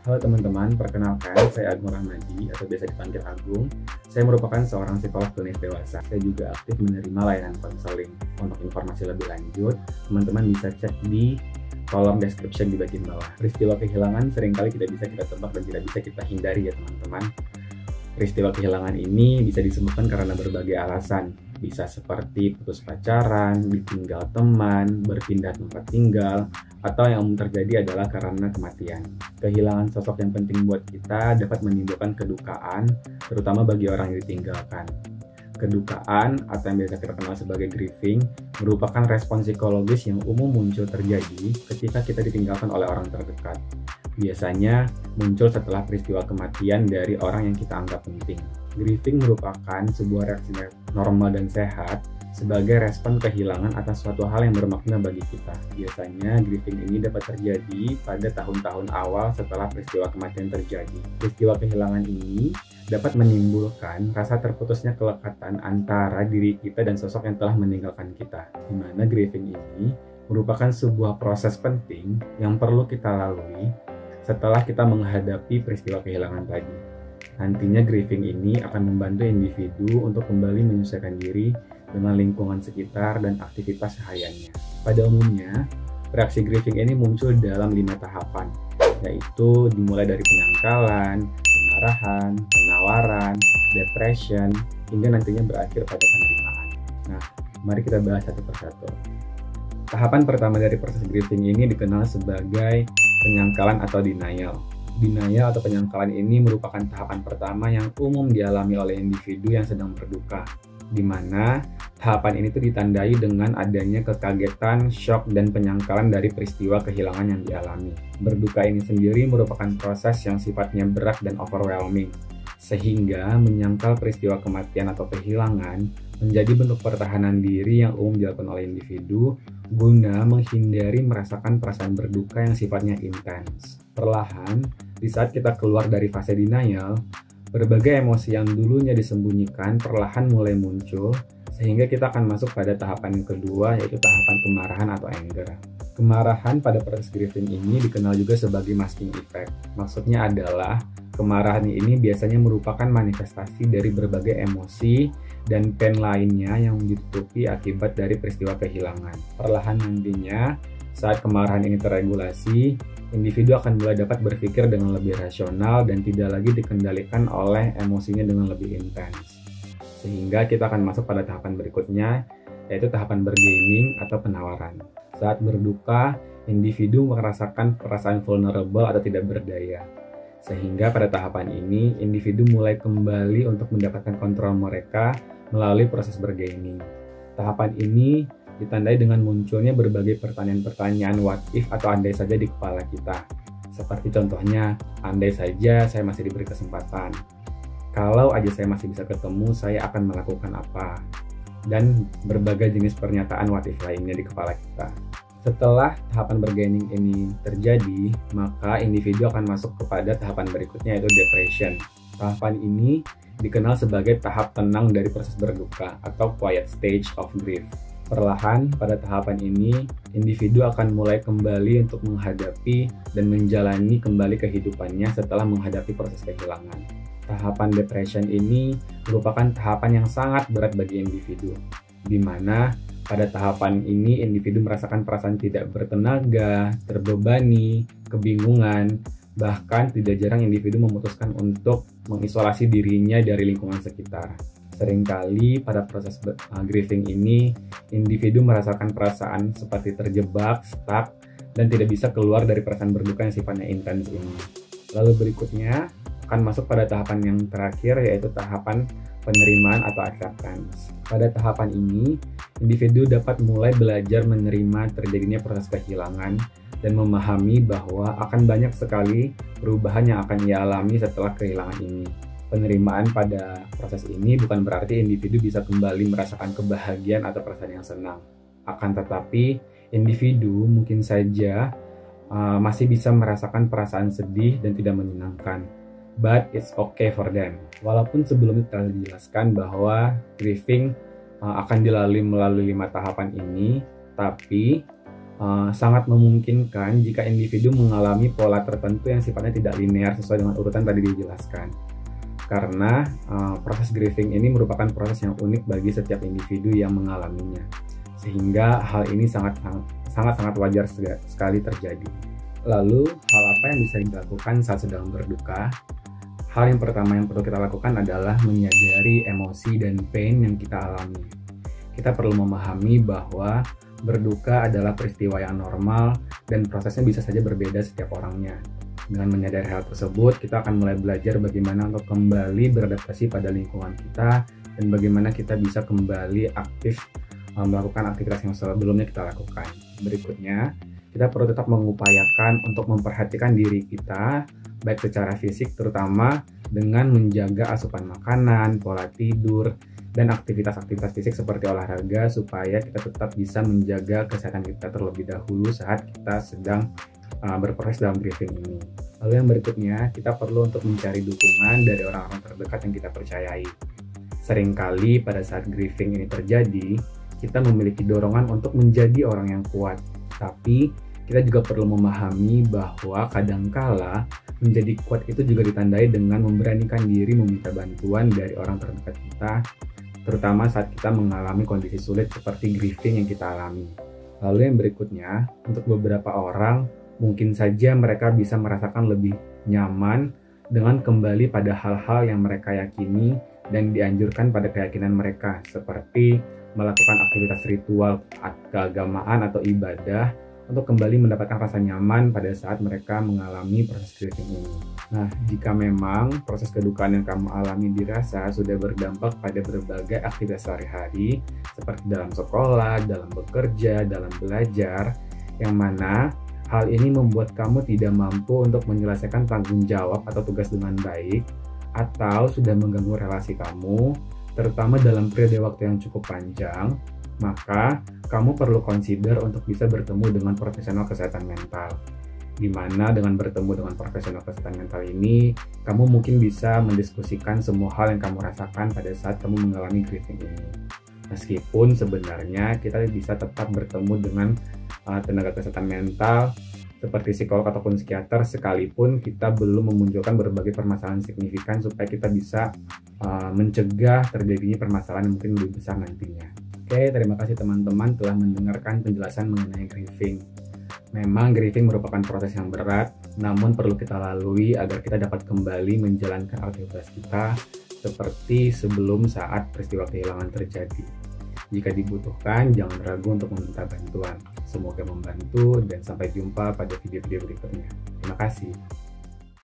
Halo teman-teman, perkenalkan saya Agung Rahmadi atau biasa dipanggil Agung. Saya merupakan seorang psikolog klinis dewasa. Saya juga aktif menerima layanan konseling. Untuk informasi lebih lanjut, teman-teman bisa cek di kolom description di bagian bawah. Peristiwa kehilangan seringkali tidak bisa kita tebak dan tidak bisa kita hindari ya teman-teman. Peristiwa kehilangan ini bisa disebabkan karena berbagai alasan. Bisa seperti putus pacaran, ditinggal teman, berpindah tempat tinggal, atau yang umum terjadi adalah karena kematian. Kehilangan sosok yang penting buat kita dapat menimbulkan kedukaan, terutama bagi orang yang ditinggalkan. Kedukaan, atau yang biasa kita kenal sebagai grieving, merupakan respons psikologis yang umum muncul terjadi ketika kita ditinggalkan oleh orang terdekat. Biasanya muncul setelah peristiwa kematian dari orang yang kita anggap penting. Grieving merupakan sebuah reaksi normal dan sehat sebagai respon kehilangan atas suatu hal yang bermakna bagi kita. Biasanya grieving ini dapat terjadi pada tahun-tahun awal setelah peristiwa kematian terjadi. Peristiwa kehilangan ini dapat menimbulkan rasa terputusnya kelekatan antara diri kita dan sosok yang telah meninggalkan kita. Di mana grieving ini merupakan sebuah proses penting yang perlu kita lalui setelah kita menghadapi peristiwa kehilangan tadi. Nantinya grieving ini akan membantu individu untuk kembali menyesuaikan diri dengan lingkungan sekitar dan aktivitas sehariannya. Pada umumnya, reaksi grieving ini muncul dalam 5 tahapan, yaitu dimulai dari penyangkalan, kemarahan, penawaran, depression, hingga nantinya berakhir pada penerimaan. Nah, mari kita bahas satu persatu. Tahapan pertama dari proses grieving ini dikenal sebagai penyangkalan atau denial. Denial atau penyangkalan ini merupakan tahapan pertama yang umum dialami oleh individu yang sedang berduka, di mana tahapan ini tuh ditandai dengan adanya kekagetan, shock, dan penyangkalan dari peristiwa kehilangan yang dialami. Berduka ini sendiri merupakan proses yang sifatnya berat dan overwhelming, sehingga menyangkal peristiwa kematian atau kehilangan menjadi bentuk pertahanan diri yang umum dilakukan oleh individu guna menghindari merasakan perasaan berduka yang sifatnya intens. Perlahan, di saat kita keluar dari fase denial, berbagai emosi yang dulunya disembunyikan perlahan mulai muncul, sehingga kita akan masuk pada tahapan yang kedua, yaitu tahapan kemarahan atau anger. Kemarahan pada proses grieving ini dikenal juga sebagai masking effect. Maksudnya adalah kemarahan ini biasanya merupakan manifestasi dari berbagai emosi dan pain lainnya yang ditutupi akibat dari peristiwa kehilangan. Perlahan nantinya, saat kemarahan ini terregulasi, individu akan mulai dapat berpikir dengan lebih rasional dan tidak lagi dikendalikan oleh emosinya dengan lebih intens. Sehingga kita akan masuk pada tahapan berikutnya, yaitu tahapan bargaining atau penawaran. Saat berduka, individu merasakan perasaan vulnerable atau tidak berdaya. Sehingga pada tahapan ini, individu mulai kembali untuk mendapatkan kontrol mereka melalui proses bargaining. Tahapan ini ditandai dengan munculnya berbagai pertanyaan-pertanyaan what if atau andai saja di kepala kita. Seperti contohnya, andai saja saya masih diberi kesempatan. Kalau aja saya masih bisa ketemu, saya akan melakukan apa? Dan berbagai jenis pernyataan what if lainnya di kepala kita. Setelah tahapan bargaining ini terjadi, maka individu akan masuk kepada tahapan berikutnya, yaitu depression. Tahapan ini dikenal sebagai tahap tenang dari proses berduka atau quiet stage of grief. Perlahan pada tahapan ini, individu akan mulai kembali untuk menghadapi dan menjalani kembali kehidupannya setelah menghadapi proses kehilangan. Tahapan depression ini merupakan tahapan yang sangat berat bagi individu, di mana pada tahapan ini individu merasakan perasaan tidak bertenaga, terbebani, kebingungan, bahkan tidak jarang individu memutuskan untuk mengisolasi dirinya dari lingkungan sekitar. Seringkali pada proses grieving ini, individu merasakan perasaan seperti terjebak, stuck, dan tidak bisa keluar dari perasaan berduka yang sifatnya intens ini. Lalu berikutnya akan masuk pada tahapan yang terakhir, yaitu tahapan penerimaan atau acceptance. Pada tahapan ini, individu dapat mulai belajar menerima terjadinya proses kehilangan dan memahami bahwa akan banyak sekali perubahan yang akan ia alami setelah kehilangan ini. Penerimaan pada proses ini bukan berarti individu bisa kembali merasakan kebahagiaan atau perasaan yang senang. Akan tetapi, individu mungkin saja masih bisa merasakan perasaan sedih dan tidak menyenangkan. But it's okay for them. Walaupun sebelumnya telah dijelaskan bahwa grieving akan dilalui melalui 5 tahapan ini, tapi sangat memungkinkan jika individu mengalami pola tertentu yang sifatnya tidak linear sesuai dengan urutan tadi dijelaskan. Karena proses grieving ini merupakan proses yang unik bagi setiap individu yang mengalaminya. Sehingga hal ini sangat wajar sekali terjadi. Lalu, hal apa yang bisa dilakukan saat sedang berduka? Hal yang pertama yang perlu kita lakukan adalah menyadari emosi dan pain yang kita alami. Kita perlu memahami bahwa berduka adalah peristiwa yang normal dan prosesnya bisa saja berbeda setiap orangnya. Dengan menyadari hal tersebut, kita akan mulai belajar bagaimana untuk kembali beradaptasi pada lingkungan kita dan bagaimana kita bisa kembali aktif melakukan aktivitas yang sebelumnya kita lakukan. Berikutnya, kita perlu tetap mengupayakan untuk memperhatikan diri kita, baik secara fisik terutama dengan menjaga asupan makanan, pola tidur, dan aktivitas-aktivitas fisik seperti olahraga supaya kita tetap bisa menjaga kesehatan kita terlebih dahulu saat kita sedang berproses dalam grieving ini. Lalu yang berikutnya, kita perlu untuk mencari dukungan dari orang-orang terdekat yang kita percayai. Seringkali pada saat grieving ini terjadi, kita memiliki dorongan untuk menjadi orang yang kuat. Tapi, kita juga perlu memahami bahwa kadangkala menjadi kuat itu juga ditandai dengan memberanikan diri meminta bantuan dari orang terdekat kita, terutama saat kita mengalami kondisi sulit seperti grieving yang kita alami. Lalu yang berikutnya, untuk beberapa orang, mungkin saja mereka bisa merasakan lebih nyaman dengan kembali pada hal-hal yang mereka yakini dan dianjurkan pada keyakinan mereka, seperti melakukan aktivitas ritual keagamaan atau ibadah untuk kembali mendapatkan rasa nyaman pada saat mereka mengalami proses grieving ini. Nah, jika memang proses kedukaan yang kamu alami dirasa sudah berdampak pada berbagai aktivitas sehari-hari, seperti dalam sekolah, dalam bekerja, dalam belajar, yang mana hal ini membuat kamu tidak mampu untuk menyelesaikan tanggung jawab atau tugas dengan baik, atau sudah mengganggu relasi kamu, terutama dalam periode waktu yang cukup panjang, maka kamu perlu consider untuk bisa bertemu dengan profesional kesehatan mental. Di mana dengan bertemu dengan profesional kesehatan mental ini, kamu mungkin bisa mendiskusikan semua hal yang kamu rasakan pada saat kamu mengalami grieving ini. Meskipun sebenarnya kita bisa tetap bertemu dengan tenaga kesehatan mental seperti psikolog ataupun psikiater sekalipun kita belum memunculkan berbagai permasalahan signifikan supaya kita bisa mencegah terjadinya permasalahan yang mungkin lebih besar nantinya. Oke, terima kasih teman-teman telah mendengarkan penjelasan mengenai grieving. Memang grieving merupakan proses yang berat, namun perlu kita lalui agar kita dapat kembali menjalankan aktivitas kita seperti sebelum saat peristiwa kehilangan terjadi. Jika dibutuhkan, jangan ragu untuk meminta bantuan. Semoga membantu dan sampai jumpa pada video-video berikutnya. Terima kasih.